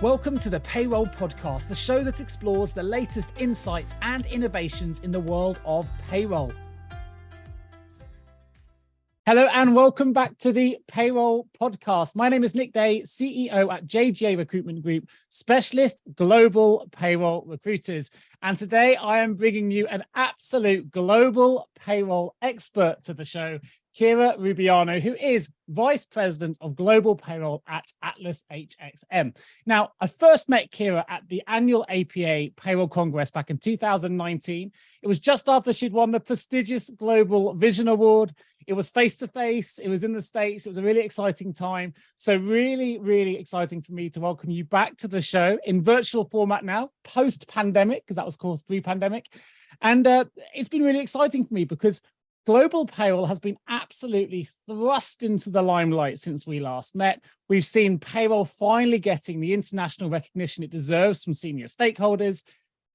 Welcome to the Payroll Podcast, the show that explores the latest insights and innovations in the world of payroll. Hello and welcome back to the Payroll Podcast. My name is Nick Day, CEO at JGA Recruitment Group, specialist global payroll recruiters. And today I am bringing you an absolute global payroll expert to the show, Kira Rubiano, who is Vice President of Global Payroll at Atlas HXM. Now, I first met Kira at the Annual APA Payroll Congress back in 2019. It was just after she'd won the prestigious Global Vision Award. It was face-to-face. It was in the States. It was a really exciting time. So really, really exciting for me to welcome you back to the show in virtual format now, post-pandemic, because that was, of course, pre-pandemic. And it's been really exciting for me because global payroll has been absolutely thrust into the limelight since we last met. We've seen payroll finally getting the international recognition it deserves from senior stakeholders.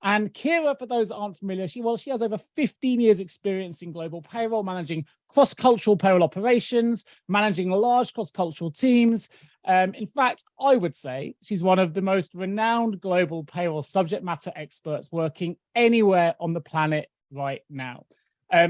And Kira, for those that aren't familiar, she has over 15 years experience in global payroll, managing cross-cultural payroll operations, managing large cross-cultural teams. In fact, I would say she's one of the most renowned global payroll subject matter experts working anywhere on the planet right now.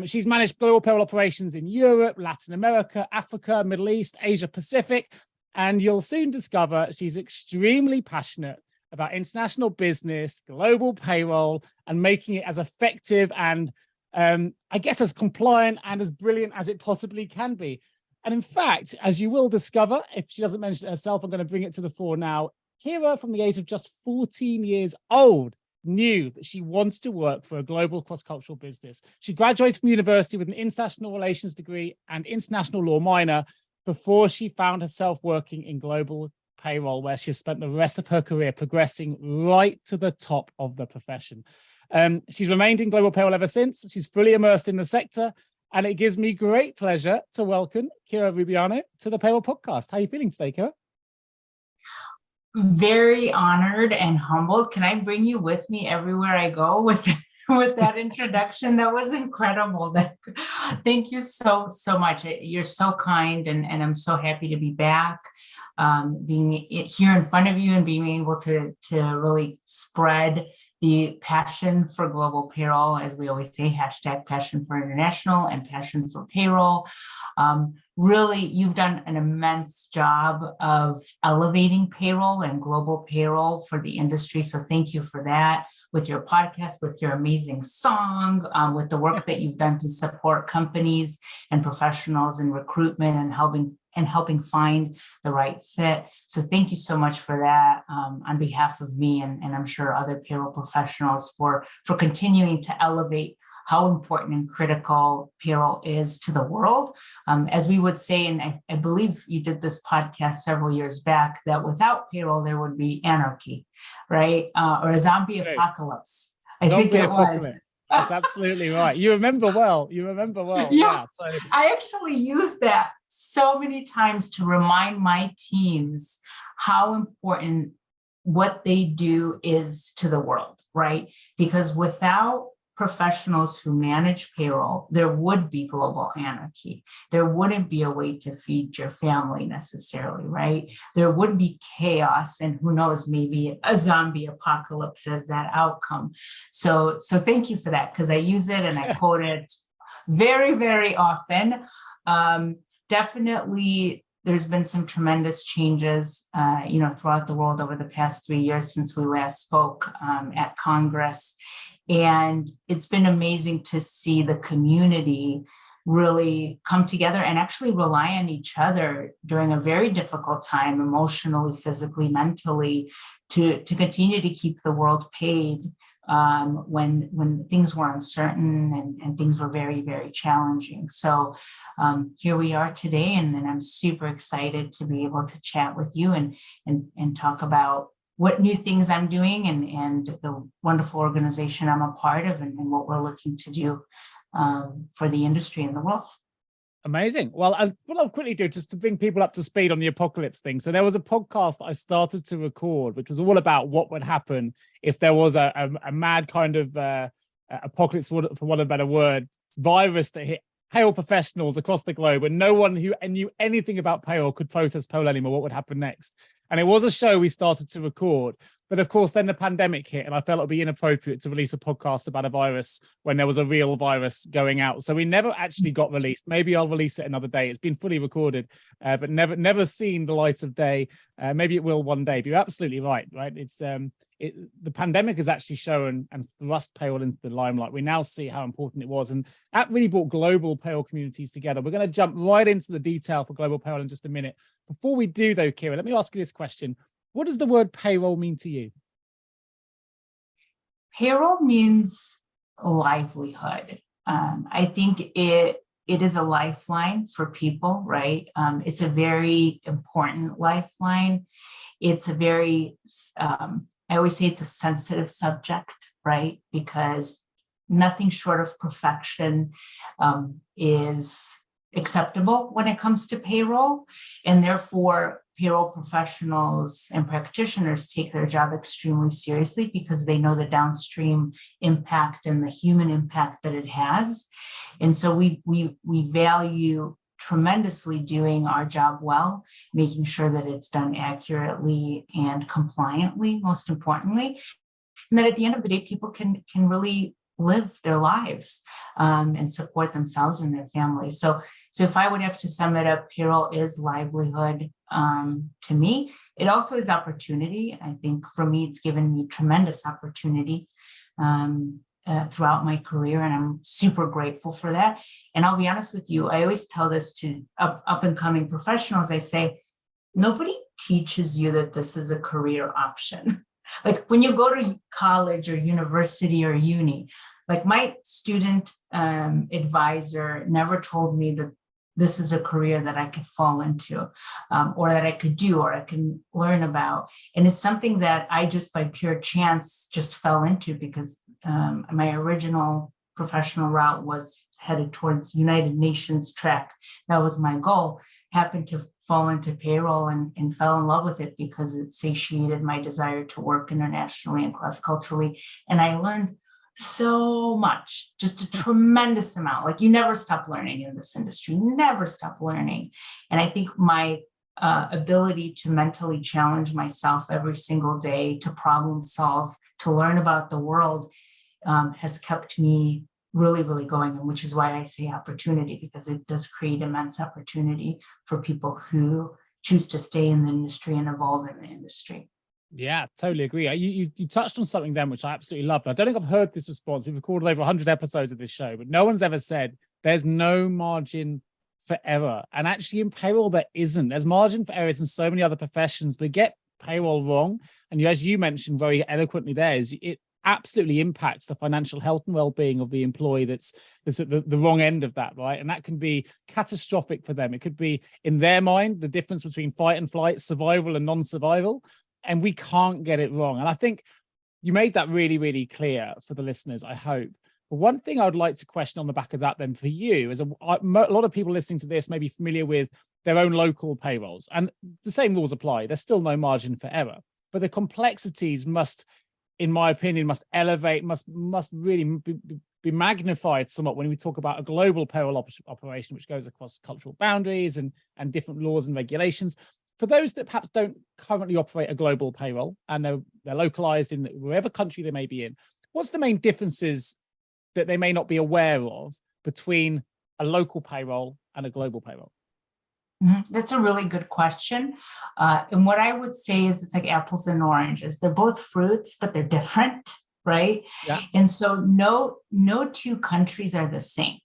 She's managed global payroll operations in Europe, Latin America, Africa, Middle East, Asia Pacific, and you'll soon discover she's extremely passionate about international business, global payroll, and making it as effective and I guess as compliant and as brilliant as it possibly can be. And in fact, as you will discover, if she doesn't mention it herself, I'm going to bring it to the fore now. Kira, from the age of just 14 years old, knew that she wanted to work for a global cross-cultural business. She graduated from university with an international relations degree and international law minor before she found herself working in global payroll, where she has spent the rest of her career progressing right to the top of the profession. She's remained in global payroll ever since. She's fully immersed in the sector, and it gives me great pleasure to welcome Kira Rubiano to the Payroll Podcast. How are you feeling today, Kira? Very honored and humbled. Can I bring you with me everywhere I go with that introduction? That was incredible. Thank you so much. You're so kind, and I'm so happy to be back, being here in front of you and being able to really spread the passion for global payroll, as we always say, hashtag passion for international and passion for payroll. Really, you've done an immense job of elevating payroll and global payroll for the industry. So thank you for that, with your podcast, with your amazing song, with the work that you've done to support companies and professionals in recruitment and helping find the right fit. So thank you so much for that, on behalf of me and I'm sure other payroll professionals for continuing to elevate how important and critical payroll is to the world. As we would say, and I believe you did this podcast several years back, that without payroll, there would be anarchy, right? Or a zombie apocalypse. I think it was. That's absolutely right. You remember well. Yeah. So I actually use that so many times to remind my teams how important what they do is to the world, right? Because without professionals who manage payroll, there would be global anarchy. There wouldn't be a way to feed your family necessarily, right? There would be chaos, and who knows, maybe a zombie apocalypse as that outcome. So thank you for that, because I use it and I quote it very, very often. Definitely, there's been some tremendous changes, throughout the world over the past 3 years since we last spoke at Congress. And it's been amazing to see the community really come together and actually rely on each other during a very difficult time, emotionally, physically, mentally, to continue to keep the world paid when things were uncertain and things were very, very challenging. So here we are today, and I'm super excited to be able to chat with you and talk about what new things I'm doing and the wonderful organization I'm a part of and what we're looking to do for the industry and the world. Amazing. Well, what I'll quickly do just to bring people up to speed on the apocalypse thing. So there was a podcast that I started to record, which was all about what would happen if there was a mad kind of apocalypse, for want of a better word, virus that hit payroll professionals across the globe, and no one who knew anything about payroll could process payroll anymore. What would happen next? And it was a show we started to record. But of course, then the pandemic hit, and I felt it would be inappropriate to release a podcast about a virus when there was a real virus going out. So we never actually got released. Maybe I'll release it another day. It's been fully recorded, but never seen the light of day. Maybe it will one day. But you're absolutely right. It's the pandemic has actually shown and thrust payroll into the limelight. We now see how important it was, and that really brought global payroll communities together. We're going to jump right into the detail for global payroll in just a minute. Before we do, though, Kira, let me ask you this question. What does the word payroll mean to you? Payroll means livelihood. I think it is a lifeline for people, right? It's a very important lifeline. It's a very, I always say it's a sensitive subject, right? Because nothing short of perfection is acceptable when it comes to payroll. And therefore, payroll professionals and practitioners take their job extremely seriously because they know the downstream impact and the human impact that it has. And so we value tremendously doing our job well, making sure that it's done accurately and compliantly, most importantly. And that at the end of the day, people can really live their lives and support themselves and their families. So if I would have to sum it up, payroll is livelihood to me. It also is opportunity. I think for me, it's given me tremendous opportunity throughout my career, and I'm super grateful for that. And I'll be honest with you, I always tell this to up and coming professionals. I say, nobody teaches you that this is a career option. Like when you go to college or university or uni, like my student advisor never told me that this is a career that I could fall into or that I could do or I can learn about. And it's something that I just by pure chance just fell into because my original professional route was headed towards United Nations track. That was my goal. Happened to fall into payroll and fell in love with it because it satiated my desire to work internationally and cross-culturally. And I learned so much, just a tremendous amount. Like you never stop learning in this industry, never stop learning. And I think my ability to mentally challenge myself every single day, to problem solve, to learn about the world has kept me really, really going. And which is why I say opportunity, because it does create immense opportunity for people who choose to stay in the industry and evolve in the industry. Yeah, totally agree. You touched on something then, which I absolutely loved. I don't think I've heard this response. We've recorded over 100 episodes of this show, but no one's ever said there's no margin for error. And actually in payroll, there isn't. There's margin for errors in so many other professions, but get payroll wrong. And as you mentioned very eloquently there, is it absolutely impacts the financial health and well-being of the employee that's at the wrong end of that, right? And that can be catastrophic for them. It could be, in their mind, the difference between fight and flight, survival and non-survival. And we can't get it wrong. And I think you made that really, really clear for the listeners, I hope. But one thing I would like to question on the back of that then for you is a lot of people listening to this may be familiar with their own local payrolls. And the same rules apply. There's still no margin for error. But the complexities must, in my opinion, must elevate, must really be magnified somewhat when we talk about a global payroll operation, which goes across cultural boundaries and different laws and regulations. For those that perhaps don't currently operate a global payroll and they're localized in wherever country they may be in, what's the main differences that they may not be aware of between a local payroll and a global payroll? That's a really good question. And what I would say is it's like apples and oranges. They're both fruits, but they're different, right? Yeah. And so no two countries are the same.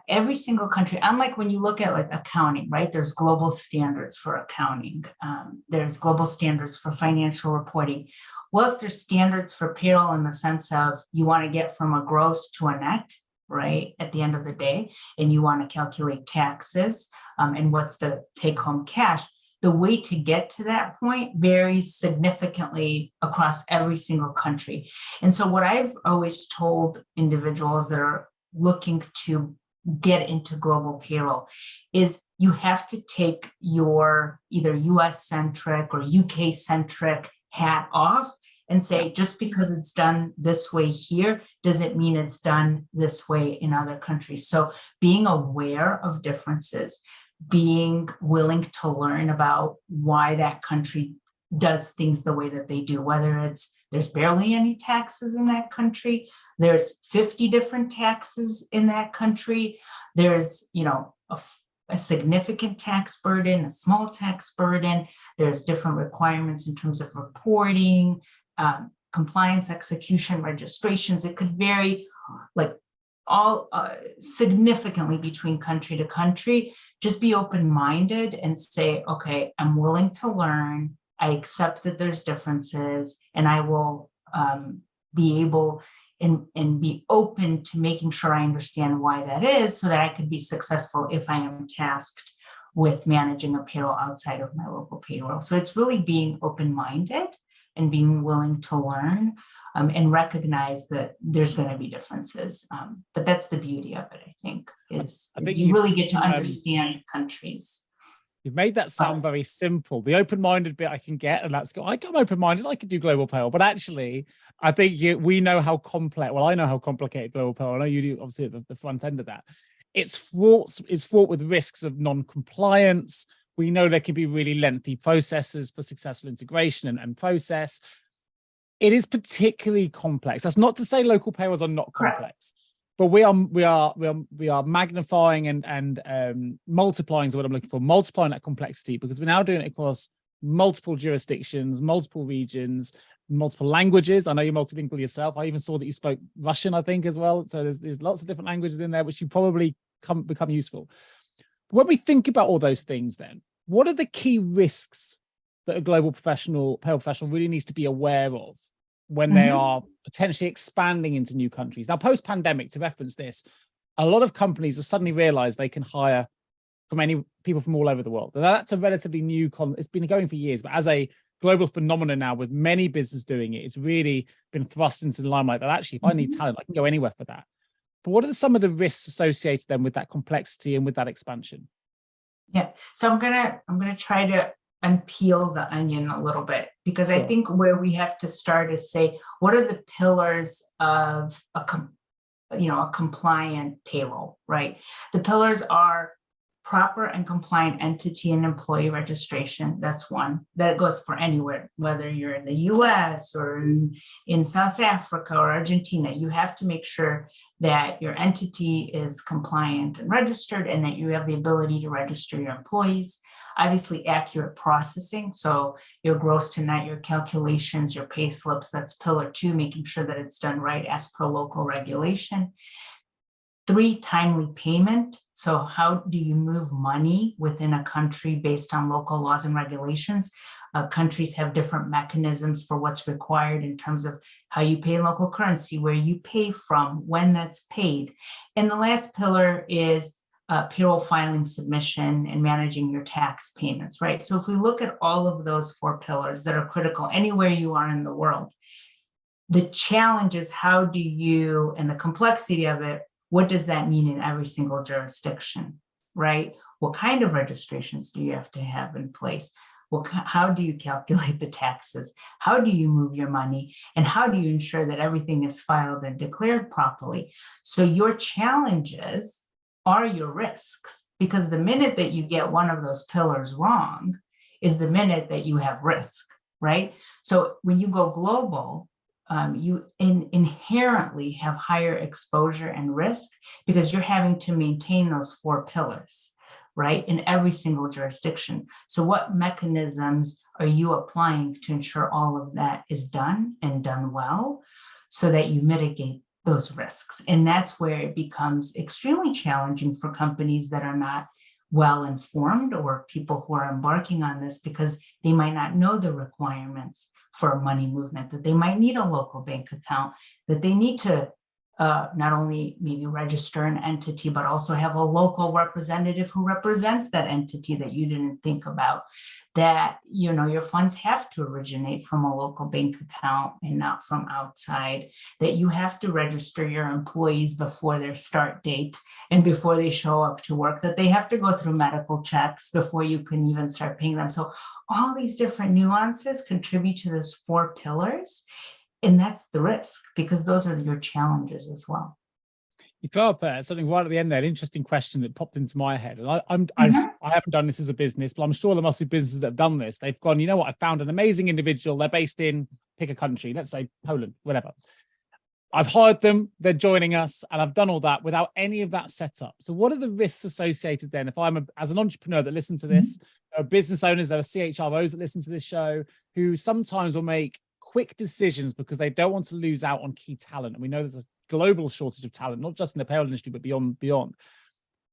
Every single country, unlike when you look at like accounting, right? There's global standards for accounting. There's global standards for financial reporting. Whilst there's standards for payroll in the sense of you want to get from a gross to a net, right? At the end of the day, and you want to calculate taxes and what's the take home cash. The way to get to that point varies significantly across every single country. And so what I've always told individuals that are looking to get into global payroll is you have to take your either US centric or UK centric hat off and say, just because it's done this way here, doesn't mean it's done this way in other countries. So being aware of differences, being willing to learn about why that country does things the way that they do, whether it's there's barely any taxes in that country, there's 50 different taxes in that country, there's, a significant tax burden, a small tax burden, there's different requirements in terms of reporting, compliance, execution, registrations. It could vary significantly between country to country. Just be open-minded and say, okay, I'm willing to learn. I accept that there's differences, and I will be able and be open to making sure I understand why that is, so that I could be successful if I am tasked with managing a payroll outside of my local payroll. So it's really being open-minded and being willing to learn and recognize that there's going to be differences. But that's the beauty of it, I think, is you really get to understand countries. You've made that sound very simple. The open-minded bit I can get, and that's good. I'm open-minded. I could do global payroll, but actually, I think we know how complex. Well, I know how complicated global payroll. I know you do, obviously, at the front end of that. It's fraught with risks of non-compliance. We know there can be really lengthy processes for successful integration and process. It is particularly complex. That's not to say local payrolls are not complex. But we are magnifying and multiplying is what I'm looking for, multiplying that complexity, because we're now doing it across multiple jurisdictions, multiple regions, multiple languages. I know you're multilingual yourself. I even saw that you spoke Russian, I think, as well. So there's lots of different languages in there, which you probably become useful. When we think about all those things, then, what are the key risks that a global payroll professional really needs to be aware of when they are potentially expanding into new countries? Now, post-pandemic, to reference this, a lot of companies have suddenly realized they can hire from people from all over the world. And that's a relatively new it's been going for years, but as a global phenomenon now, with many businesses doing it, it's really been thrust into the limelight that actually, if I need talent, I can go anywhere for that. But what are some of the risks associated then with that complexity and with that expansion? Yeah, so I'm gonna try to unpeel the onion a little bit, because I think where we have to start is say, what are the pillars of a compliant payroll, right? The pillars are proper and compliant entity and employee registration. That's one. That goes for anywhere, whether you're in the US or in South Africa or Argentina. You have to make sure that your entity is compliant and registered, and that you have the ability to register your employees. Obviously, accurate processing. So your gross to net, your calculations, your pay slips, that's pillar 2, making sure that it's done right as per local regulation. 3, timely payment. So how do you move money within a country based on local laws and regulations? Countries have different mechanisms for what's required in terms of how you pay in local currency, where you pay from, when that's paid. And the last pillar is payroll filing submission and managing your tax payments, right? So if we look at all of those 4 pillars that are critical anywhere you are in the world, the challenge is how do you, and the complexity of it, what does that mean in every single jurisdiction, right? What kind of registrations do you have to have in place? How do you calculate the taxes? How do you move your money? And how do you ensure that everything is filed and declared properly? So your challenges are your risks, because the minute that you get one of those pillars wrong is the minute that you have risk, right? So when you go global, you inherently have higher exposure and risk, because you're having to maintain those 4 pillars, right, in every single jurisdiction. So what mechanisms are you applying to ensure all of that is done and done well, so that you mitigate those risks? And that's where it becomes extremely challenging for companies that are not well informed, or people who are embarking on this, because they might not know the requirements for money movement, that they might need a local bank account, that they need to not only maybe register an entity, but also have a local representative who represents that entity that you didn't think about, that, your funds have to originate from a local bank account and not from outside, that you have to register your employees before their start date and before they show up to work, that they have to go through medical checks before you can even start paying them. So all these different nuances contribute to those 4 pillars. And that's the risk, because those are your challenges as well. You throw up something right at the end there, an interesting question that popped into my head. And I haven't done this as a business, but I'm sure there must be businesses that have done this. They've gone, you know what, I found an amazing individual. They're based in, pick a country, let's say Poland, whatever. I've hired them, they're joining us, and I've done all that without any of that set up. So what are the risks associated then? If I'm as an entrepreneur that listen to this, there are business owners, there are CHROs that listen to this show who sometimes will make quick decisions because they don't want to lose out on key talent. And we know there's a global shortage of talent, not just in the payroll industry, but beyond.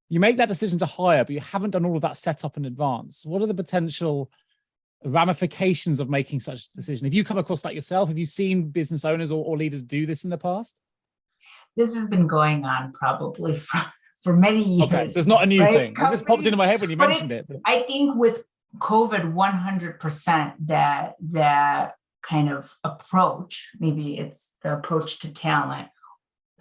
You make that decision to hire, but you haven't done all of that set up in advance. What are the potential ramifications of making such a decision? Have you come across that yourself? Have you seen business owners or leaders do this in the past? This has been going on probably for many years. Okay, so it's not a new thing. It just popped into my head when you mentioned it. I think with COVID, 100% that kind of approach, maybe it's the approach to talent,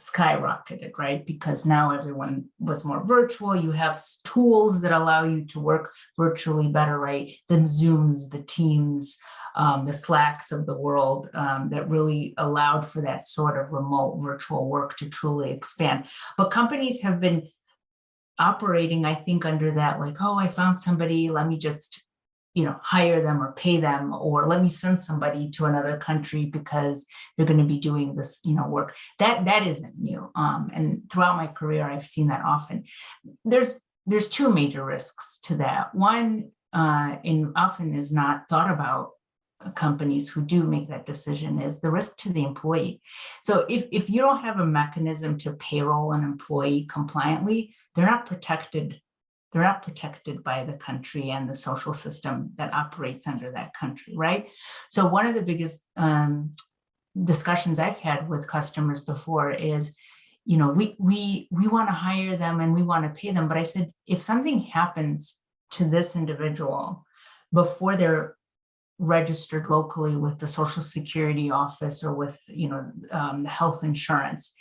skyrocketed, right? Because now everyone was more virtual. You have tools that allow you to work virtually better, right? The Zooms, the Teams, the Slacks of the world that really allowed for that sort of remote virtual work to truly expand. But companies have been operating, I think, under that, like, oh, I found somebody, let me just hire them or pay them, or let me send somebody to another country because they're going to be doing this, work. That isn't new. And throughout my career, I've seen that often. There's two major risks to that. One, and often is not thought about companies who do make that decision, is the risk to the employee. So if you don't have a mechanism to payroll an employee compliantly, they're not protected. They're not protected by the country and the social system that operates under that country, right? So one of the biggest discussions I've had with customers before is, we want to hire them and we want to pay them. But I said, if something happens to this individual before they're registered locally with the Social Security office or with, the health insurance,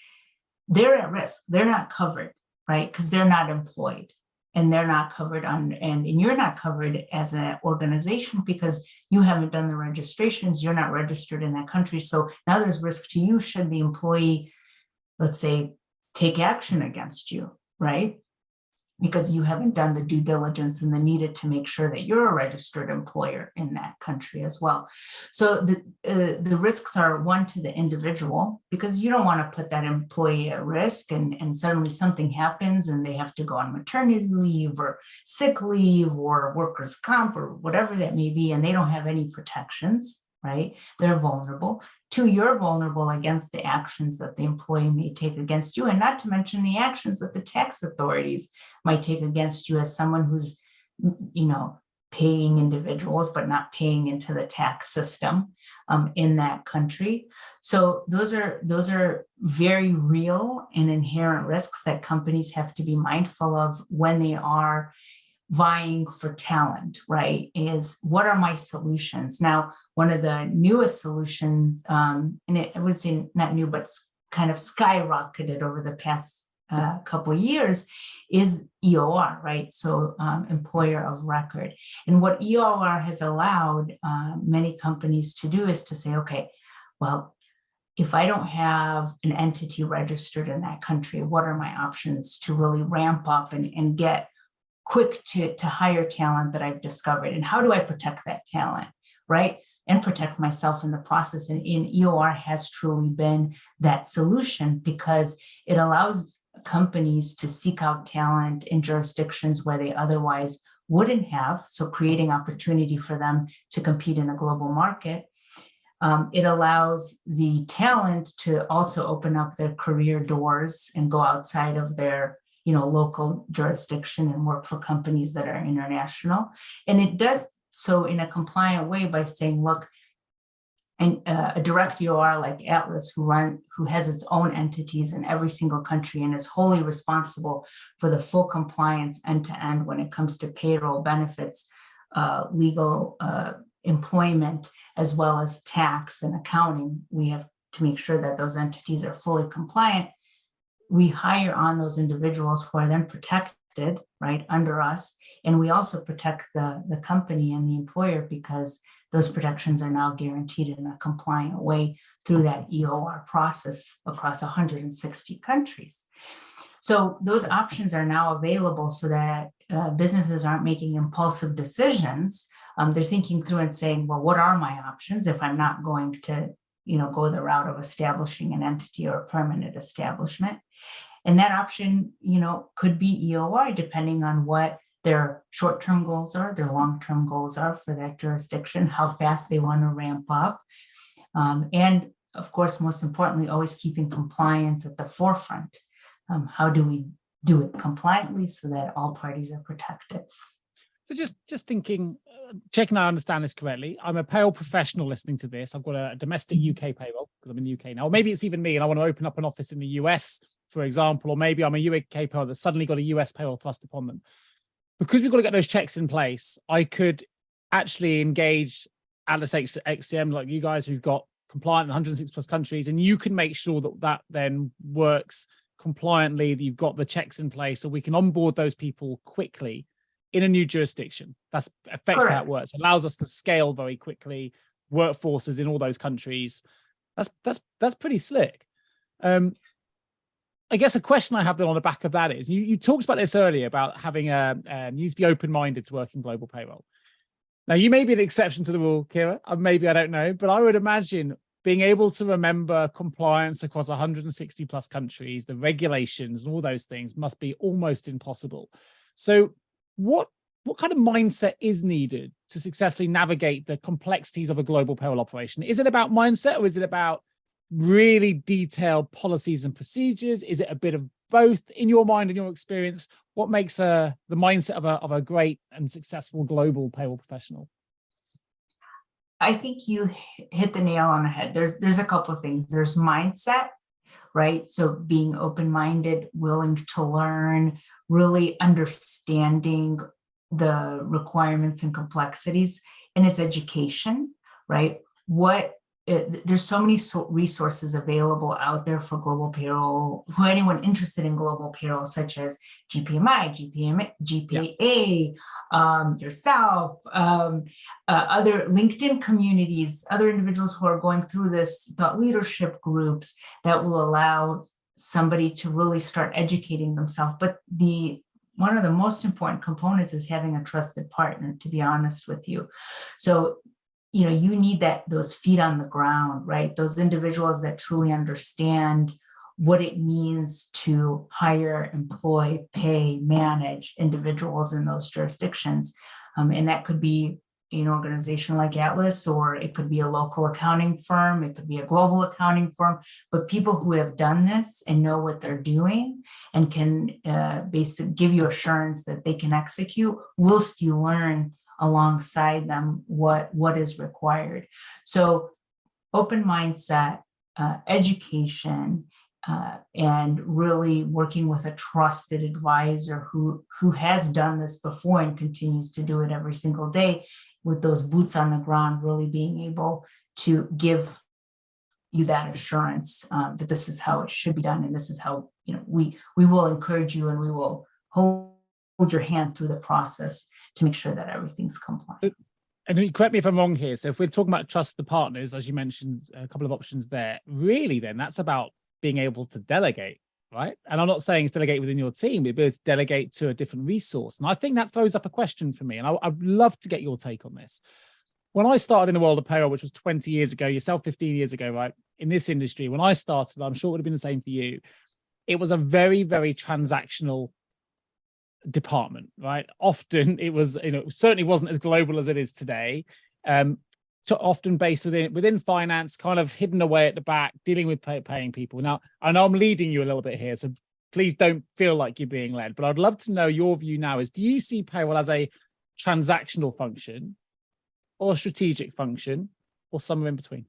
they're at risk. They're not covered, right? Because they're not employed. And they're not covered and you're not covered as an organization because you haven't done the registrations, you're not registered in that country. So now there's risk to you should the employee, let's say, take action against you, right? Because you haven't done the due diligence and the needed to make sure that you're a registered employer in that country as well. So the risks are, one, to the individual, because you don't want to put that employee at risk and suddenly something happens and they have to go on maternity leave or sick leave or workers' comp or whatever that may be, and they don't have any protections, right? They're vulnerable. Two, you're vulnerable against the actions that the employee may take against you, and not to mention the actions that the tax authorities might take against you as someone who's, paying individuals, but not paying into the tax system in that country. So those are very real and inherent risks that companies have to be mindful of when they are vying for talent, right? Is what are my solutions? Now, one of the newest solutions, I would say not new, but kind of skyrocketed over the past couple of years, is EOR, right? So employer of record. And what EOR has allowed many companies to do is to say, okay, well, if I don't have an entity registered in that country, what are my options to really ramp up and get quick to hire talent that I've discovered? And how do I protect that talent, right? And protect myself in the process. And EOR has truly been that solution because it allows companies to seek out talent in jurisdictions where they otherwise wouldn't have. So creating opportunity for them to compete in a global market. It allows the talent to also open up their career doors and go outside of their local jurisdiction and work for companies that are international. And it does so in a compliant way by saying, look, and a direct EOR like Atlas, who has its own entities in every single country and is wholly responsible for the full compliance end to end when it comes to payroll, benefits, legal employment, as well as tax and accounting. We have to make sure that those entities are fully compliant. We hire on those individuals who are then protected, right, under us. And we also protect the company and the employer because those protections are now guaranteed in a compliant way through that EOR process across 160 countries. So those options are now available so that businesses aren't making impulsive decisions. They're thinking through and saying, well, what are my options if I'm not going to, go the route of establishing an entity or a permanent establishment? And that option, could be EOR, depending on what their short-term goals are, their long-term goals are for that jurisdiction, how fast they want to ramp up. And of course, most importantly, always keeping compliance at the forefront. How do we do it compliantly so that all parties are protected? So just thinking, checking I understand this correctly, I'm a payroll professional listening to this. I've got a domestic UK payroll because I'm in the UK now. Or maybe it's even me and I want to open up an office in the US, for example, or maybe I'm a UK payroll that's suddenly got a US payroll thrust upon them. Because we've got to get those checks in place, I could actually engage Atlas XCM like you guys who've got compliant in 106 plus countries, and you can make sure that then works compliantly, that you've got the checks in place so we can onboard those people quickly in a new jurisdiction. That's effectively how it works. It allows us to scale very quickly, workforces in all those countries. That's pretty slick. I guess a question I have then on the back of that is, you talked about this earlier about having you need to be open-minded to working global payroll. Now, you may be an exception to the rule, Kira, maybe, I don't know, but I would imagine being able to remember compliance across 160 plus countries, the regulations and all those things must be almost impossible. So what kind of mindset is needed to successfully navigate the complexities of a global payroll operation? Is it about mindset, or is it about really detailed policies and procedures? Is it a bit of both in your mind and your experience? What makes the mindset of a great and successful global payroll professional? I think you hit the nail on the head. There's a couple of things. There's mindset, right? So being open-minded, willing to learn, really understanding the requirements and complexities, and it's education, right? There's so many resources available out there for global payroll, for anyone interested in global payroll, such as GPA, yourself, other LinkedIn communities, other individuals who are going through this, thought leadership groups that will allow somebody to really start educating themselves. But one of the most important components is having a trusted partner, to be honest with you. So you need those feet on the ground, right? Those individuals that truly understand what it means to hire, employ, pay, manage individuals in those jurisdictions. And that could be an organization like Atlas, or it could be a local accounting firm, it could be a global accounting firm, but people who have done this and know what they're doing and can basically give you assurance that they can execute whilst you learn alongside them what is required. So open mindset, education, and really working with a trusted advisor who has done this before and continues to do it every single day, with those boots on the ground, really being able to give you that assurance that this is how it should be done, and this is how we will encourage you, and we will hold your hand through the process to make sure that everything's compliant. And correct me if I'm wrong here. So if we're talking about trusted partners, as you mentioned, a couple of options there, really then that's about being able to delegate, right? And I'm not saying it's delegate within your team, but it's delegate to a different resource. And I think that throws up a question for me. And I'd love to get your take on this. When I started in the world of payroll, which was 20 years ago, yourself 15 years ago, right? In this industry, when I started, I'm sure it would have been the same for you. It was a very, very transactional department, right? Often it was, certainly wasn't as global as it is today. So often based within finance, kind of hidden away at the back, dealing with paying people. Now, I know I'm leading you a little bit here, so please don't feel like you're being led, but I'd love to know your view now is, do you see payroll as a transactional function or a strategic function or somewhere in between?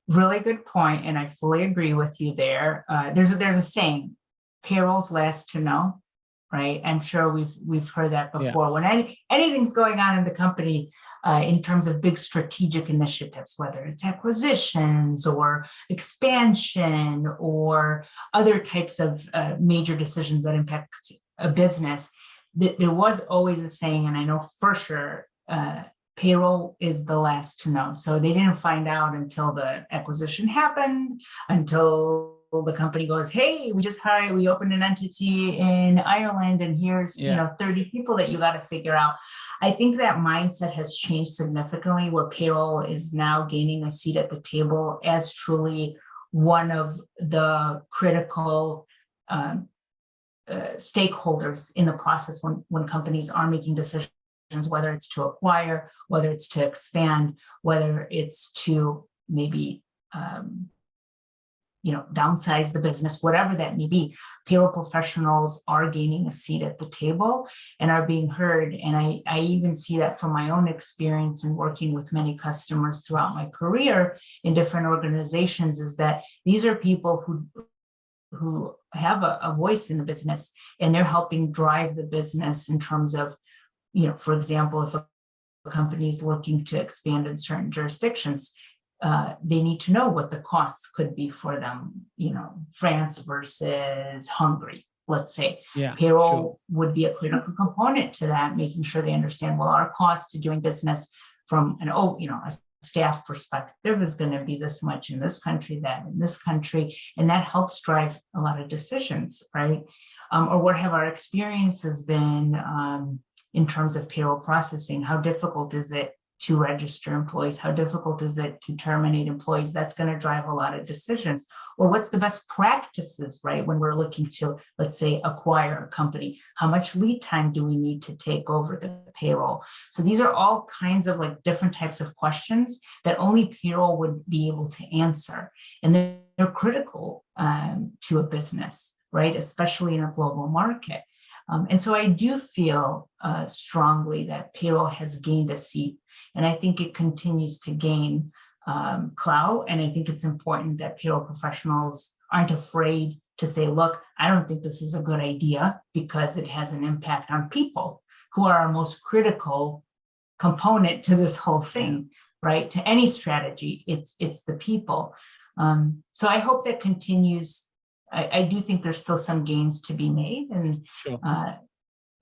Really good point, and I fully agree with you there. There's a saying, payroll's last to know, right? I'm sure we've heard that before. Yeah. When anything's going on in the company, in terms of big strategic initiatives, whether it's acquisitions or expansion or other types of major decisions that impact a business, there was always a saying, and I know for sure payroll is the last to know. So they didn't find out until the acquisition happened, until the company goes, hey, we opened an entity in Ireland, and here's 30 people that you got to figure out. I think that mindset has changed significantly, where payroll is now gaining a seat at the table as truly one of the critical stakeholders in the process when companies are making decisions, whether it's to acquire, whether it's to expand, whether it's to maybe downsize the business, whatever that may be. Payroll professionals are gaining a seat at the table and are being heard. And I even see that from my own experience in working with many customers throughout my career in different organizations, is that these are people who have a voice in the business, and they're helping drive the business in terms of, for example, if a company is looking to expand in certain jurisdictions, they need to know what the costs could be for them, France versus Hungary, let's say. Payroll would be a critical component to that, making sure they understand, well, our cost to doing business from a staff perspective is going to be this much in this country, that in this country, and that helps drive a lot of decisions, right? Or what have our experiences been in terms of payroll processing? How difficult is it to register employees? How difficult is it to terminate employees? That's going to drive a lot of decisions. Or what's the best practices, right? When we're looking to, let's say, acquire a company, how much lead time do we need to take over the payroll? So these are all kinds of different types of questions that only payroll would be able to answer. And they're critical to a business, right? Especially in a global market. And so I do feel strongly that payroll has gained a seat. And I think it continues to gain clout. And I think it's important that payroll professionals aren't afraid to say, look, I don't think this is a good idea, because it has an impact on people who are our most critical component to this whole thing, right? To any strategy, it's the people. So I hope that continues. I do think there's still some gains to be made, and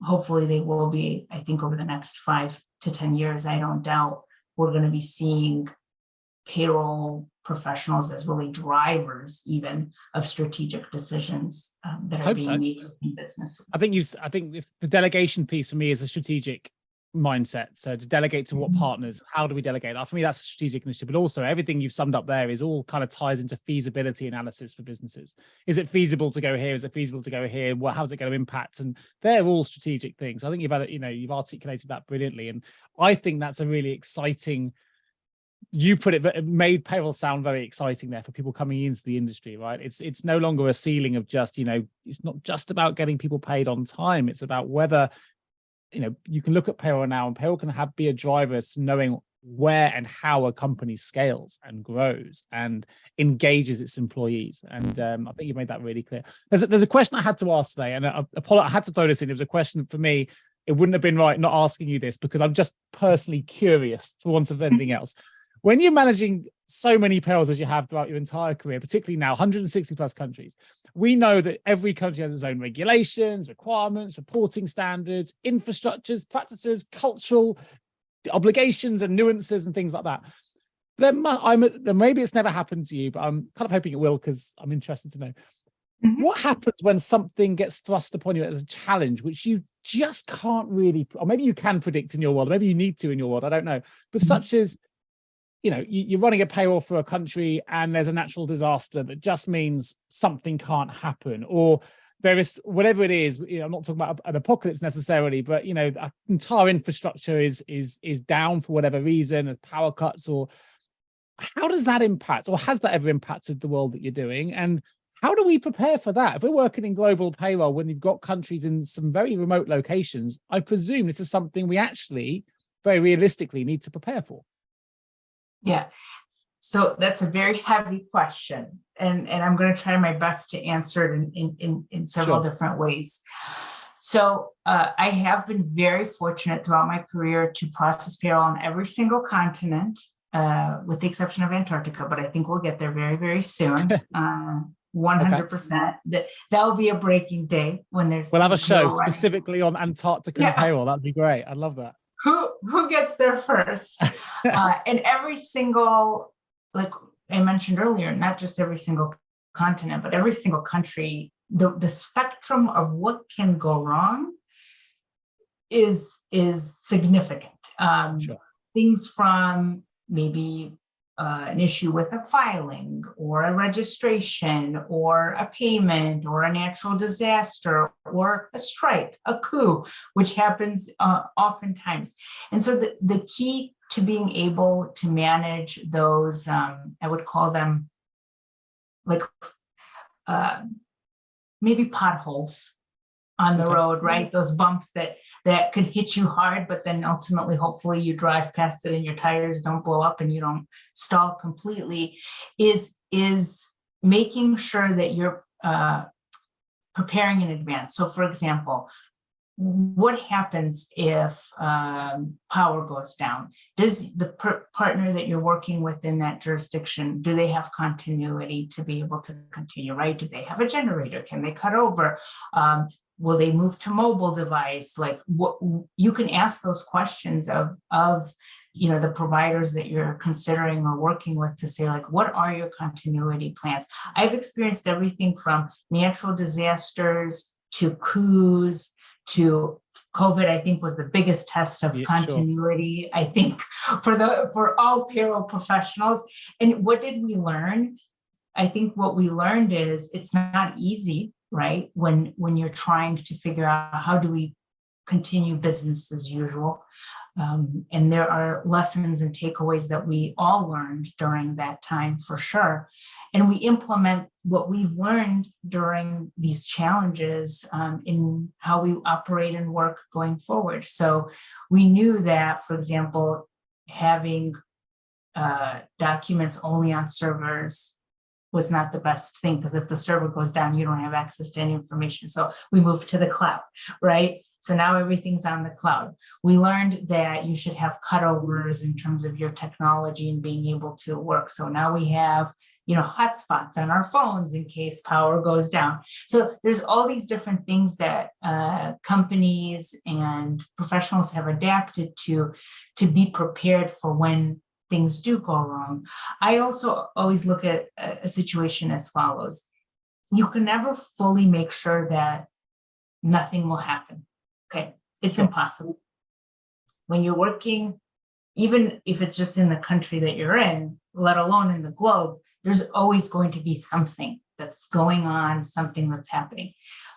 hopefully they will be. I think over the next 5 to 10 years, I don't doubt we're going to be seeing payroll professionals as really drivers even of strategic decisions that are being made in businesses. I think if the delegation piece for me is a strategic mindset. So to delegate to what partners, how do we delegate? For me, that's a strategic initiative, but also everything you've summed up there is all kind of ties into feasibility analysis for businesses. Is it feasible to go here? Is it feasible to go here? How's it going to impact? And they're all strategic things. I think you've articulated that brilliantly. And I think that's a really exciting, you put it made payroll sound very exciting there for people coming into the industry, right? It's no longer a ceiling of just, it's not just about getting people paid on time. It's about whether you can look at payroll now, and payroll can be a driver to knowing where and how a company scales and grows and engages its employees. And I think you made that really clear. There's a question I had to ask today, and I had to throw this in. It was a question for me. It wouldn't have been right not asking you this, because I'm just personally curious, for want of anything else. When you're managing so many payrolls as you have throughout your entire career, particularly now, 160 plus countries, we know that every country has its own regulations, requirements, reporting standards, infrastructures, practices, cultural obligations and nuances and things like that. Maybe it's never happened to you, but I'm kind of hoping it will, because I'm interested to know. What happens when something gets thrust upon you as a challenge, which you just can't really, or maybe you can predict in your world, maybe you need to in your world, I don't know, but such as, you're running a payroll for a country and there's a natural disaster that just means something can't happen, or there is whatever it is. I'm not talking about an apocalypse necessarily, but an entire infrastructure is down for whatever reason, as power cuts, or how does that impact, or has that ever impacted the world that you're doing? And how do we prepare for that? If we're working in global payroll, when you've got countries in some very remote locations, I presume this is something we actually very realistically need to prepare for. Yeah. So that's a very heavy question. And I'm going to try my best to answer it in several different ways. So I have been very fortunate throughout my career to process payroll on every single continent, with the exception of Antarctica, but I think we'll get there very, very soon. 100%. That will be a breaking day when we'll have a show specifically on Antarctica payroll. That'd be great. I love that. who gets there first? And every single, like I mentioned earlier, not just every single continent, but every single country, the spectrum of what can go wrong is significant. Sure. Things from maybe an issue with a filing or a registration or a payment or a natural disaster or a strike, a coup, which happens oftentimes. And so the key to being able to manage those, I would call them like maybe potholes on the road, right? Those bumps that could hit you hard, but then ultimately, hopefully you drive past it and your tires don't blow up and you don't stall completely, is making sure that you're preparing in advance. So for example, what happens if power goes down? Does the partner that you're working with in that jurisdiction, do they have continuity to be able to continue, right? Do they have a generator? Can they cut over? Will they move to mobile device? Like, what you can ask those questions of the providers that you're considering or working with to say, like, what are your continuity plans? I've experienced everything from natural disasters to coups to COVID. I think was the biggest test of continuity, sure. I think for all payroll professionals. And what did we learn? I think what we learned is it's not easy, right? When you're trying to figure out how do we continue business as usual. And there are lessons and takeaways that we all learned during that time for sure. And we implement what we've learned during these challenges in how we operate and work going forward. So we knew that, for example, having documents only on servers was not the best thing, because if the server goes down, you don't have access to any information. So we moved to the cloud, right? So now everything's on the cloud. We learned that you should have cutovers in terms of your technology and being able to work. So now we have, hotspots on our phones in case power goes down. So there's all these different things that companies and professionals have adapted to be prepared for when things do go wrong. I also always look at a situation as follows. You can never fully make sure that nothing will happen. Okay, it's impossible. When you're working, even if it's just in the country that you're in, let alone in the globe, there's always going to be something that's going on, something that's happening.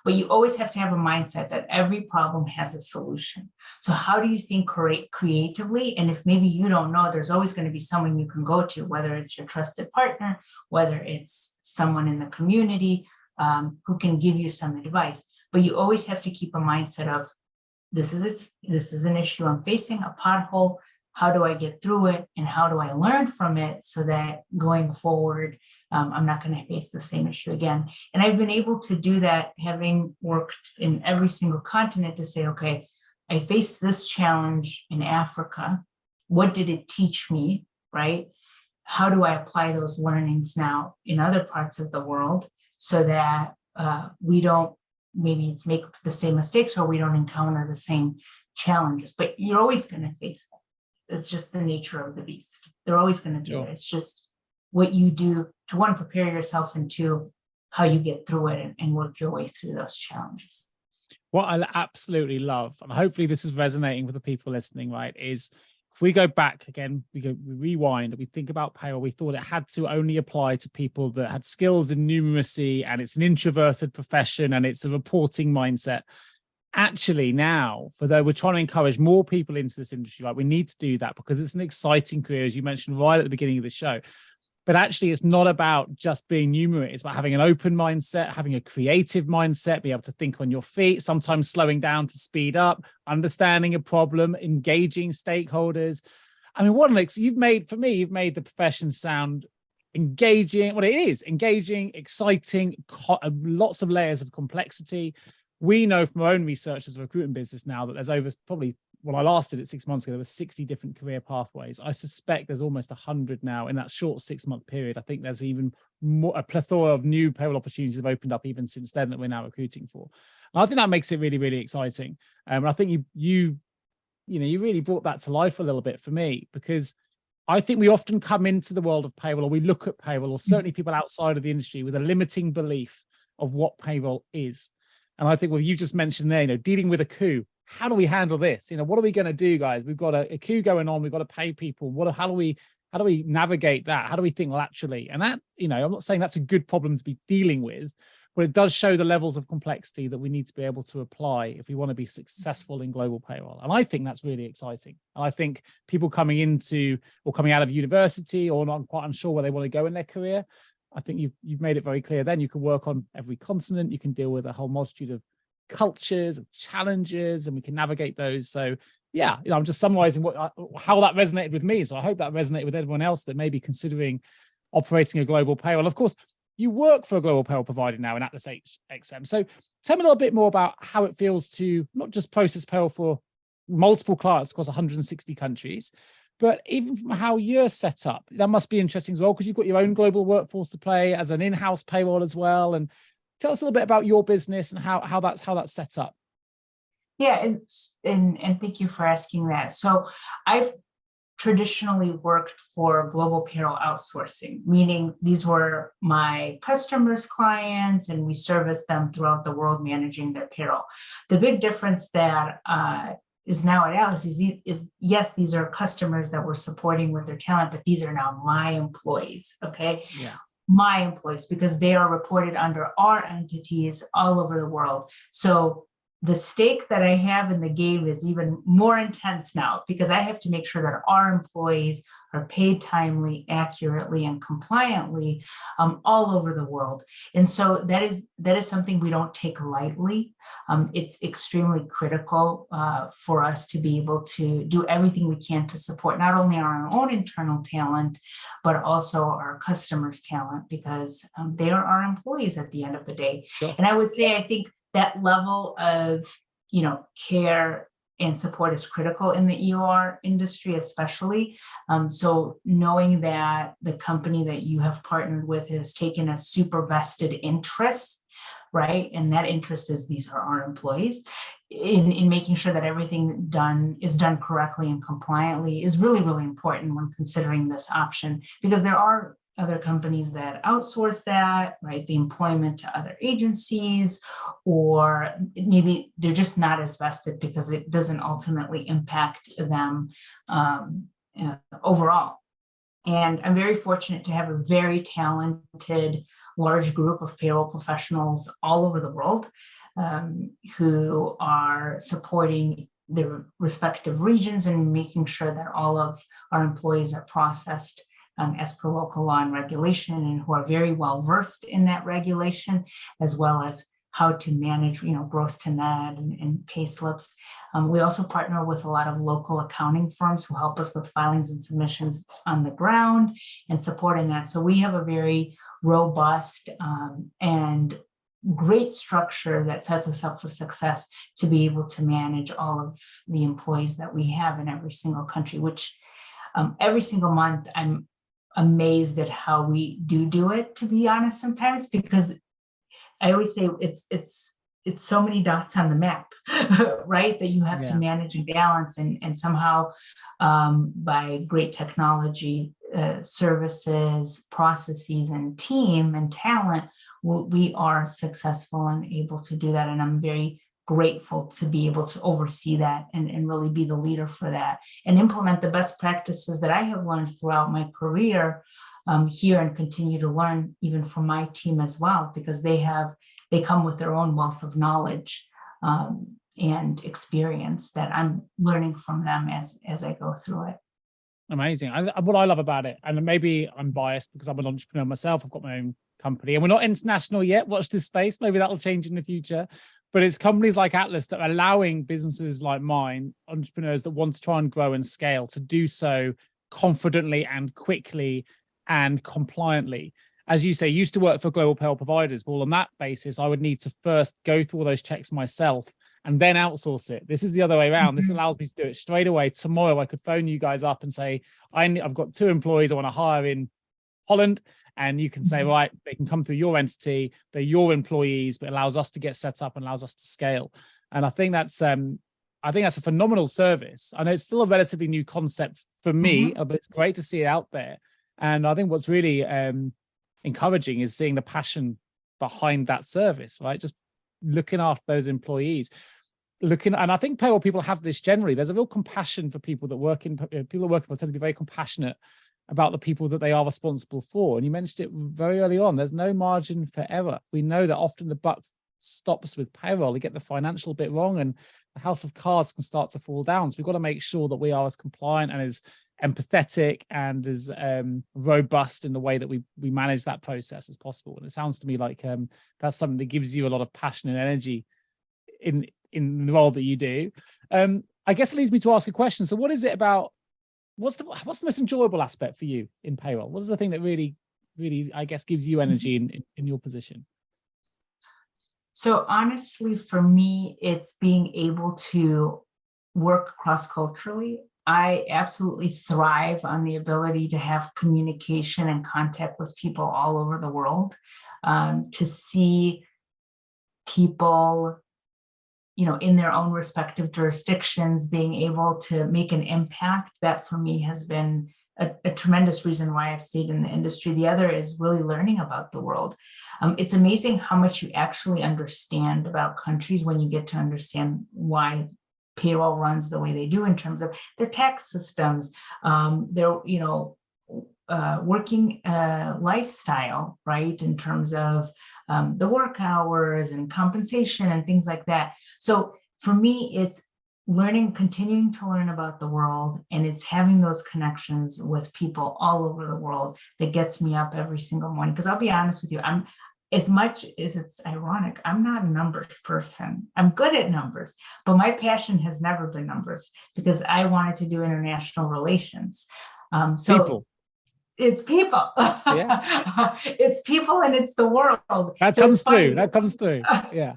But you always have to have a mindset that every problem has a solution. So how do you think creatively? And if maybe you don't know, there's always going to be someone you can go to, whether it's your trusted partner, whether it's someone in the community who can give you some advice. But you always have to keep a mindset of, this is an issue I'm facing, a pothole. How do I get through it? And how do I learn from it so that going forward, I'm not going to face the same issue again? And I've been able to do that, having worked in every single continent, to say, okay, I faced this challenge in Africa. What did it teach me, right? How do I apply those learnings now in other parts of the world so that we don't maybe make the same mistakes, or we don't encounter the same challenges? But you're always going to face them. It's just the nature of the beast. They're always going to do it. It's just what you do to, one, prepare yourself, and two, how you get through it and work your way through those challenges. What I absolutely love, and hopefully this is resonating with the people listening, right, is if we go back again, we rewind, and we think about payroll, we thought it had to only apply to people that had skills in numeracy, and it's an introverted profession, and it's a reporting mindset. Actually, now, though we're trying to encourage more people into this industry, like, we need to do that because it's an exciting career, as you mentioned right at the beginning of the show. But actually, it's not about just being numerate. It's about having an open mindset, having a creative mindset, be able to think on your feet, sometimes slowing down to speed up, understanding a problem, engaging stakeholders. I mean, you've made the profession sound engaging. Well, it is engaging, exciting, lots of layers of complexity. We know from our own research as a recruitment business now that there's over probably, when I last did it 6 months ago, there were 60 different career pathways. I suspect there's almost 100 now in that short 6-month period. I think there's even more, a plethora of new payroll opportunities have opened up even since then that we're now recruiting for. And I think that makes it really, really exciting. And I think you you really brought that to life a little bit for me, because I think we often come into the world of payroll, or we look at payroll, or certainly people outside of the industry, with a limiting belief of what payroll is. And I think what you just mentioned there, dealing with a coup, how do we handle this? What are we going to do, guys? We've got a coup going on. We've got to pay people. How do we navigate that? How do we think laterally? And that, I'm not saying that's a good problem to be dealing with, but it does show the levels of complexity that we need to be able to apply if we want to be successful in global payroll. And I think that's really exciting. And I think people coming into or coming out of university or not quite unsure where they want to go in their career, I think you've made it very clear then you can work on every continent, you can deal with a whole multitude of cultures and challenges, and we can navigate those. So yeah, I'm just summarizing how that resonated with me. So I hope that resonated with everyone else that may be considering operating a global payroll. Of course, you work for a global payroll provider now in Atlas XM. So tell me a little bit more about how it feels to not just process payroll for multiple clients across 160 countries, but even from how you're set up. That must be interesting as well, because you've got your own global workforce to play as an in-house payroll as well. And tell us a little bit about your business and how that's set up. Yeah, and thank you for asking that. So I've traditionally worked for global payroll outsourcing, meaning these were my customers' clients, and we service them throughout the world managing their payroll. The big difference that is now at Atlas is yes, these are customers that we're supporting with their talent, but these are now my employees, okay? Yeah. My employees, because they are reported under our entities all over the world. So the stake that I have in the game is even more intense now, because I have to make sure that our employees are paid timely, accurately, and compliantly all over the world. And so that is something we don't take lightly. It's extremely critical for us to be able to do everything we can to support not only our own internal talent, but also our customers' talent, because they are our employees at the end of the day. Sure. And I would say, I think that level of, care and support is critical in the EOR industry, especially. So knowing that the company that you have partnered with has taken a super vested interest, right? And that interest is these are our employees, in making sure that everything is done correctly and compliantly is really, really important when considering this option, because there are other companies that outsource that, right? The employment to other agencies, or maybe they're just not as vested because it doesn't ultimately impact them overall. And I'm very fortunate to have a very talented, large group of payroll professionals all over the world who are supporting their respective regions and making sure that all of our employees are processed as per local law and regulation, and who are very well versed in that regulation, as well as how to manage, gross to net and pay slips. We also partner with a lot of local accounting firms who help us with filings and submissions on the ground and supporting that. So we have a very robust and great structure that sets us up for success to be able to manage all of the employees that we have in every single country, which every single month I'm amazed at how we do it, to be honest, sometimes, because I always say it's so many dots on the map, right? That you have to manage and balance, and somehow by great technology, services, processes, and team and talent, we are successful and able to do that. And I'm very grateful to be able to oversee that and really be the leader for that and implement the best practices that I have learned throughout my career here, and continue to learn even from my team as well, because they come with their own wealth of knowledge and experience that I'm learning from them as I go through it. Amazing. What I love about it, and maybe I'm biased because I'm an entrepreneur myself, I've got my own company and we're not international yet. Watch this space. Maybe that'll change in the future. But it's companies like Atlas that are allowing businesses like mine, entrepreneurs that want to try and grow and scale, to do so confidently and quickly and compliantly. As you say, used to work for global payroll providers. Well, on that basis, I would need to first go through all those checks myself and then outsource it. This is the other way around. Mm-hmm. This allows me to do it straight away. Tomorrow, I could phone you guys up and say, I've got 2 employees I want to hire in Holland. And you can say, right, they can come through your entity, they're your employees, but it allows us to get set up and allows us to scale. And I think that's, I I think that's a phenomenal service. I know it's still a relatively new concept for me, but it's great to see it out there. And I think what's really encouraging is seeing the passion behind that service, right? Just looking after those employees. And I think payroll people have this generally. There's a real compassion for people that work in people that work in tend to be very compassionate about the people that they are responsible for. And you mentioned it very early on. There's no margin for error. We know that often the buck stops with payroll. We get the financial bit wrong, and the house of cards can start to fall down. So we've got to make sure that we are as compliant and as empathetic and as robust in the way that we manage that process as possible. And it sounds to me like that's something that gives you a lot of passion and energy in the role that you do. I guess it leads me to ask a question. So what is it about, what's the most enjoyable aspect for you in payroll? What is the thing that really, I guess, gives you energy in your position? So honestly, for me, it's being able to work cross-culturally. I absolutely thrive on the ability to have communication and contact with people all over the world, to see people, in their own respective jurisdictions, being able to make an impact. That for me has been a tremendous reason why I've stayed in the industry. The other is really learning about the world. It's amazing how much you actually understand about countries when you get to understand why payroll runs the way they do in terms of their tax systems, their working lifestyle, right, in terms of the work hours and compensation and things like that. So for me, it's continuing to learn about the world, and it's having those connections with people all over the world that gets me up every single morning. Because I'll be honest with you, as much as it's ironic, I'm not a numbers person. I'm good at numbers, but my passion has never been numbers, because I wanted to do international relations. It's people. Yeah. It's people, and it's the world. That comes through. Yeah.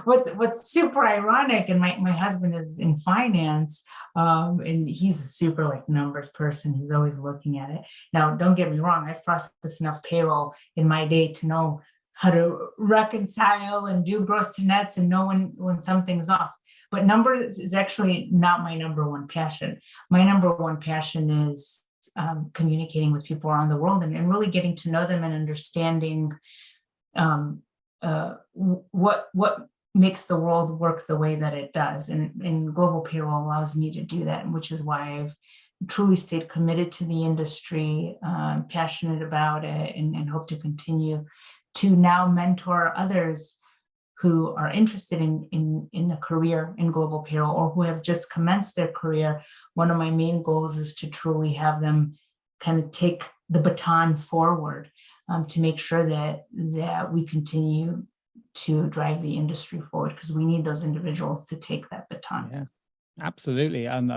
What's super ironic, and my husband is in finance, and he's a super numbers person. He's always looking at it. Now, don't get me wrong, I've processed enough payroll in my day to know how to reconcile and do gross to nets and know when something's off. But numbers is actually not my number one passion. My number one passion is communicating with people around the world and really getting to know them and understanding what makes the world work the way that it does. And global payroll allows me to do that, which is why I've truly stayed committed to the industry, passionate about it, and hope to continue to now mentor others who are interested in the career in global payroll, or who have just commenced their career. One of my main goals is to truly have them kind of take the baton forward, to make sure that we continue to drive the industry forward, because we need those individuals to take that baton. Yeah, absolutely. And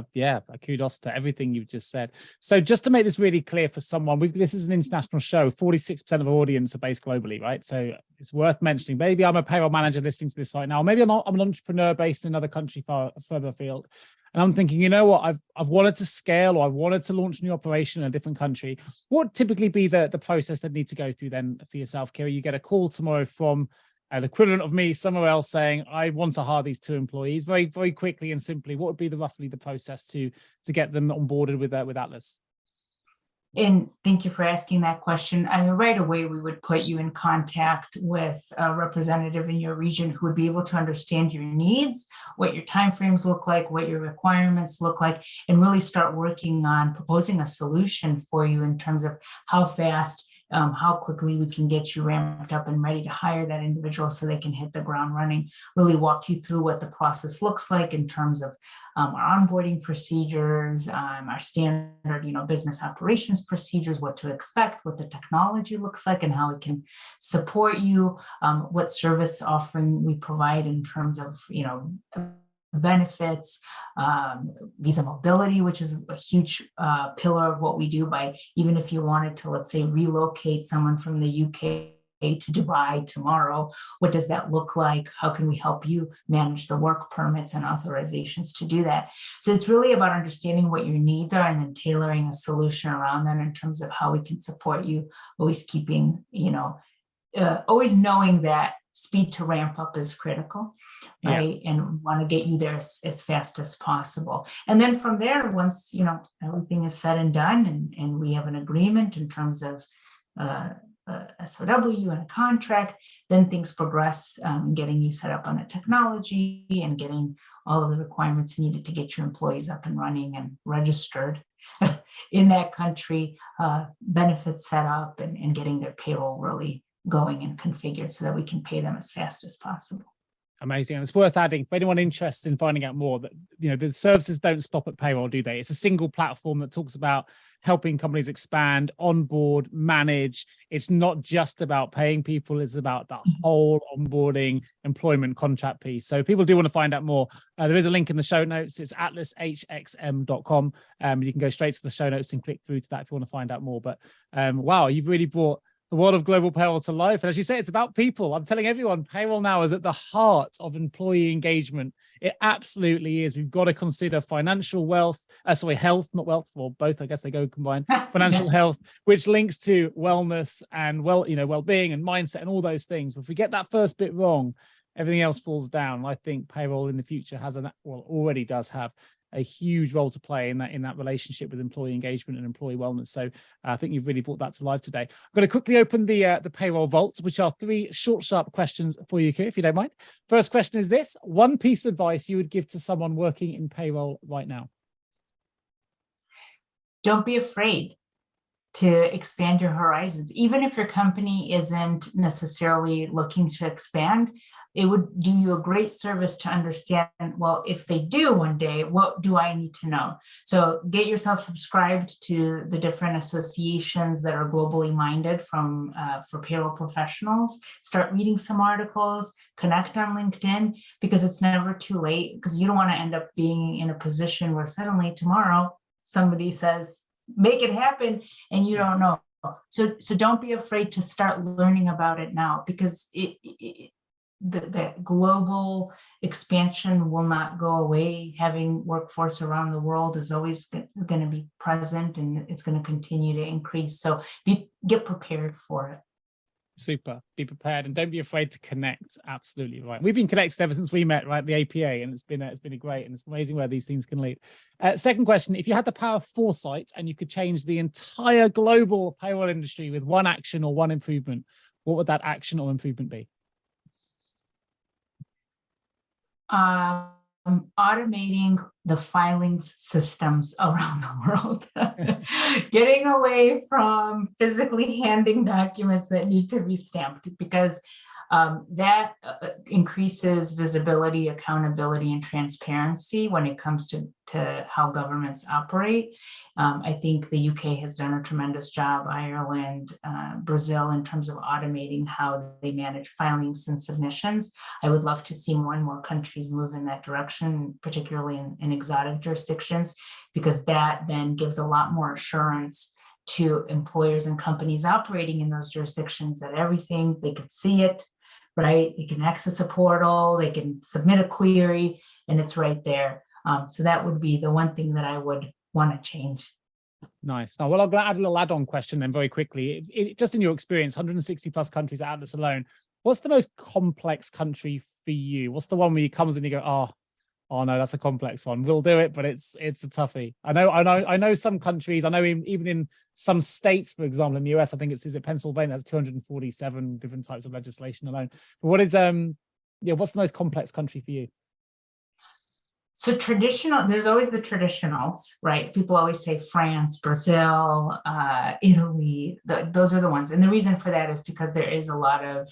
kudos to everything you've just said. So just to make this really clear for someone, this is an international show. 46% of our audience are based globally, right? So it's worth mentioning. Maybe I'm a payroll manager listening to this right now. Maybe I'm an entrepreneur based in another country further afield. And I'm thinking, you know what, I've wanted to scale, or I've wanted to launch a new operation in a different country. What would typically be the process that needs to go through then for yourself, Kira? You get a call tomorrow from the equivalent of me somewhere else saying, I want to hire these 2 employees. Very, very quickly and simply, what would be roughly the process to get them onboarded with Atlas? And thank you for asking that question. I mean, right away, we would put you in contact with a representative in your region who would be able to understand your needs, what your timeframes look like, what your requirements look like, and really start working on proposing a solution for you in terms of how fast, how quickly we can get you ramped up and ready to hire that individual so they can hit the ground running. Really walk you through what the process looks like in terms of our onboarding procedures, our standard, business operations procedures, what to expect, what the technology looks like, and how it can support you, what service offering we provide in terms of, benefits, visa mobility, which is a huge pillar of what we do. By even if you wanted to, let's say, relocate someone from the UK to Dubai tomorrow, what does that look like? How can we help you manage the work permits and authorizations to do that? So it's really about understanding what your needs are and then tailoring a solution around them in terms of how we can support you, always keeping, always knowing that speed to ramp up is critical, right? Yeah. And want to get you there as fast as possible. And then from there, once, everything is said and done and we have an agreement in terms of SOW and a contract, then things progress, getting you set up on the technology and getting all of the requirements needed to get your employees up and running and registered in that country, benefits set up and getting their payroll really going and configured so that we can pay them as fast as possible. Amazing. And it's worth adding for anyone interested in finding out more that, the services don't stop at payroll, do they? It's a single platform that talks about helping companies expand, onboard, manage. It's not just about paying people. It's about that whole onboarding, employment contract piece. So people do want to find out more. There is a link in the show notes. It's atlashxm.com. You can go straight to the show notes and click through to that if you want to find out more. But wow, you've really brought the world of global payroll to life. And as you say, it's about people. I'm telling everyone, payroll now is at the heart of employee engagement. It absolutely is. We've got to consider financial health, not wealth, or both, I guess they go combined, financial health, which links to wellness and well-being and mindset and all those things. But if we get that first bit wrong, everything else falls down. I think payroll in the future already does have a huge role to play in that relationship with employee engagement and employee wellness. So I think you've really brought that to life today. I'm going to quickly open the payroll vault, which are 3 short, sharp questions for you, if you don't mind. First question is this: one piece of advice you would give to someone working in payroll right now? Don't be afraid to expand your horizons. Even if your company isn't necessarily looking to expand, it would do you a great service to understand, well, if they do one day, what do I need to know? So get yourself subscribed to the different associations that are globally minded for payroll professionals. Start reading some articles, connect on LinkedIn, because it's never too late, because you don't want to end up being in a position where suddenly tomorrow somebody says, make it happen, and you don't know. So don't be afraid to start learning about it now, because the global expansion will not go away. Having workforce around the world is always going to be present, and it's going to continue to increase. So get prepared for it. Super. Be prepared and don't be afraid to connect. Absolutely right. We've been connected ever since we met, right? The APA, and it's been a great, and it's amazing where these things can lead. Second question: if you had the power of foresight and you could change the entire global payroll industry with one action or one improvement, what would that action or improvement be? Automating the filings systems around the world, getting away from physically handing documents that need to be stamped, because that increases visibility, accountability, and transparency when it comes to how governments operate. I think the UK has done a tremendous job, Ireland, Brazil, in terms of automating how they manage filings and submissions. I would love to see more and more countries move in that direction, particularly in exotic jurisdictions, because that then gives a lot more assurance to employers and companies operating in those jurisdictions that everything, they can see it, right? They can access a portal, they can submit a query, and it's right there. So that would be the one thing that I would want to change. Nice. Now, well, I'm going to add a little add-on question then very quickly. Just in your experience, 160 plus countries at Atlas alone, what's the most complex country for you? What's the one where you comes and you go, oh no, that's a complex one. We'll do it, but it's a toughie. I know some countries. I know even in some states, for example, in the US, I think is it Pennsylvania has 247 different types of legislation alone. But what's the most complex country for you? So there's always the traditionals, right? People always say France, Brazil, Italy, those are the ones. And the reason for that is because there is a lot of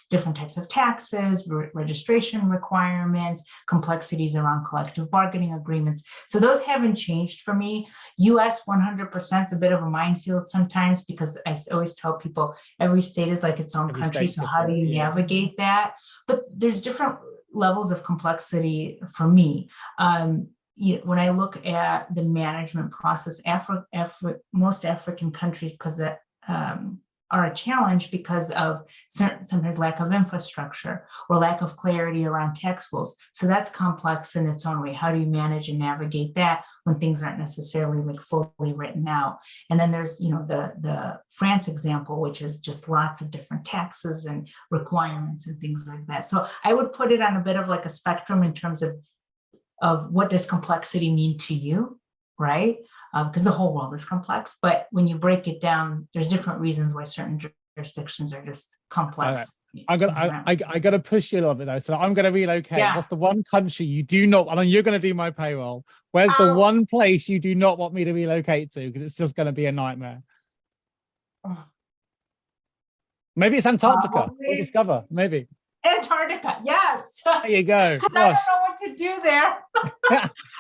different types of taxes, registration requirements, complexities around collective bargaining agreements. So those haven't changed for me. US 100% is a bit of a minefield sometimes, because I always tell people every state is like its own country. So how do you navigate that? But there's different levels of complexity for me. When I look at the management process, most African countries are a challenge because of sometimes lack of infrastructure or lack of clarity around tax rules. So that's complex in its own way. How do you manage and navigate that when things aren't necessarily like fully written out? And then there's, the France example, which is just lots of different taxes and requirements and things like that. So I would put it on a bit of like a spectrum in terms of what does complexity mean to you, right? Because the whole world is complex, but when you break it down, there's different reasons why certain jurisdictions are just complex. I got to push you a little bit though. So I'm going to relocate. Yeah. What's the one country you do not? I know you're going to do my payroll. Where's the one place you do not want me to relocate to? Because it's just going to be a nightmare. Maybe it's Antarctica. We'll discover. Maybe Antarctica. Yes. There you go. Because I don't know what to do there.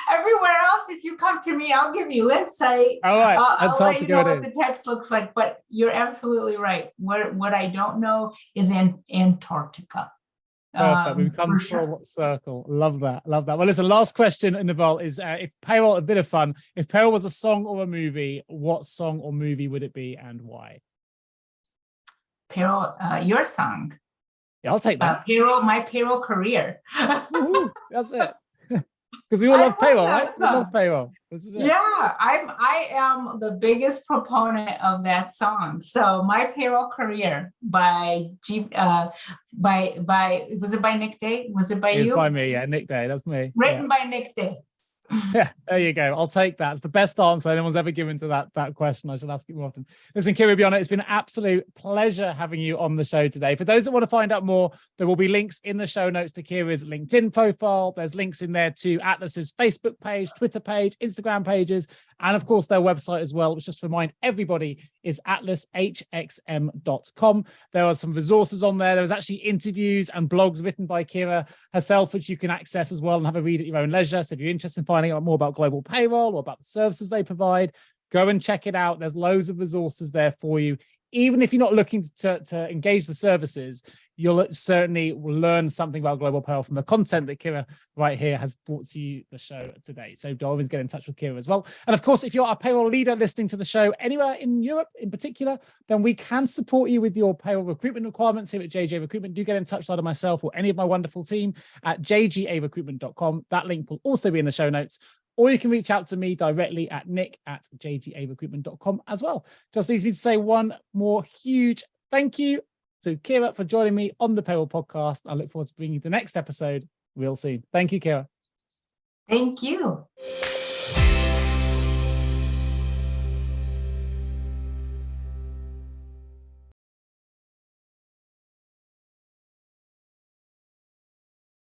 Everywhere else, if you come to me, I'll give you insight. All right. I'll let you know what the text looks like. But you're absolutely right. What I don't know is Antarctica. Perfect. We've come full circle. Love that. Love that. Well, listen, last question in the vault is if Payroll, a bit of fun. If Peril was a song or a movie, what song or movie would it be and why? Peril, your song. Yeah, I'll take that. My payroll career. That's it. Because we all love payroll, right? We love payroll. This is it. Yeah, I am the biggest proponent of that song. So my payroll career by was it by Nick Day? Was it by you? It's by me, yeah. Nick Day, that's me. Written by Nick Day. Yeah, there you go. I'll take that. It's the best answer anyone's ever given to that question. I should ask it more often. Listen, Kira Rubiano, it's been an absolute pleasure having you on the show today. For those that want to find out more, there will be links in the show notes to Kira's LinkedIn profile. There's links in there to Atlas's Facebook page, Twitter page, Instagram pages, and of course their website as well, which just to remind everybody is atlashxm.com. There are some resources on there. There's actually interviews and blogs written by Kira herself, which you can access as well and have a read at your own leisure. So if you're interested in finding out more about global payroll or about the services they provide, go and check it out. There's loads of resources there for you. Even if you're not looking to engage the services, you'll certainly learn something about global payroll from the content that Kira right here has brought to you the show today. So always get in touch with Kira as well. And of course, if you're a payroll leader listening to the show anywhere in Europe in particular, then we can support you with your payroll recruitment requirements here at JGA Recruitment. Do get in touch with either myself or any of my wonderful team at jgarecruitment.com. That link will also be in the show notes. Or you can reach out to me directly at nick@jgarecruitment.com as well. Just leaves me to say one more huge thank you to Kira for joining me on the Payroll Podcast. I look forward to bringing you the next episode real soon. Thank you, Kira. Thank you.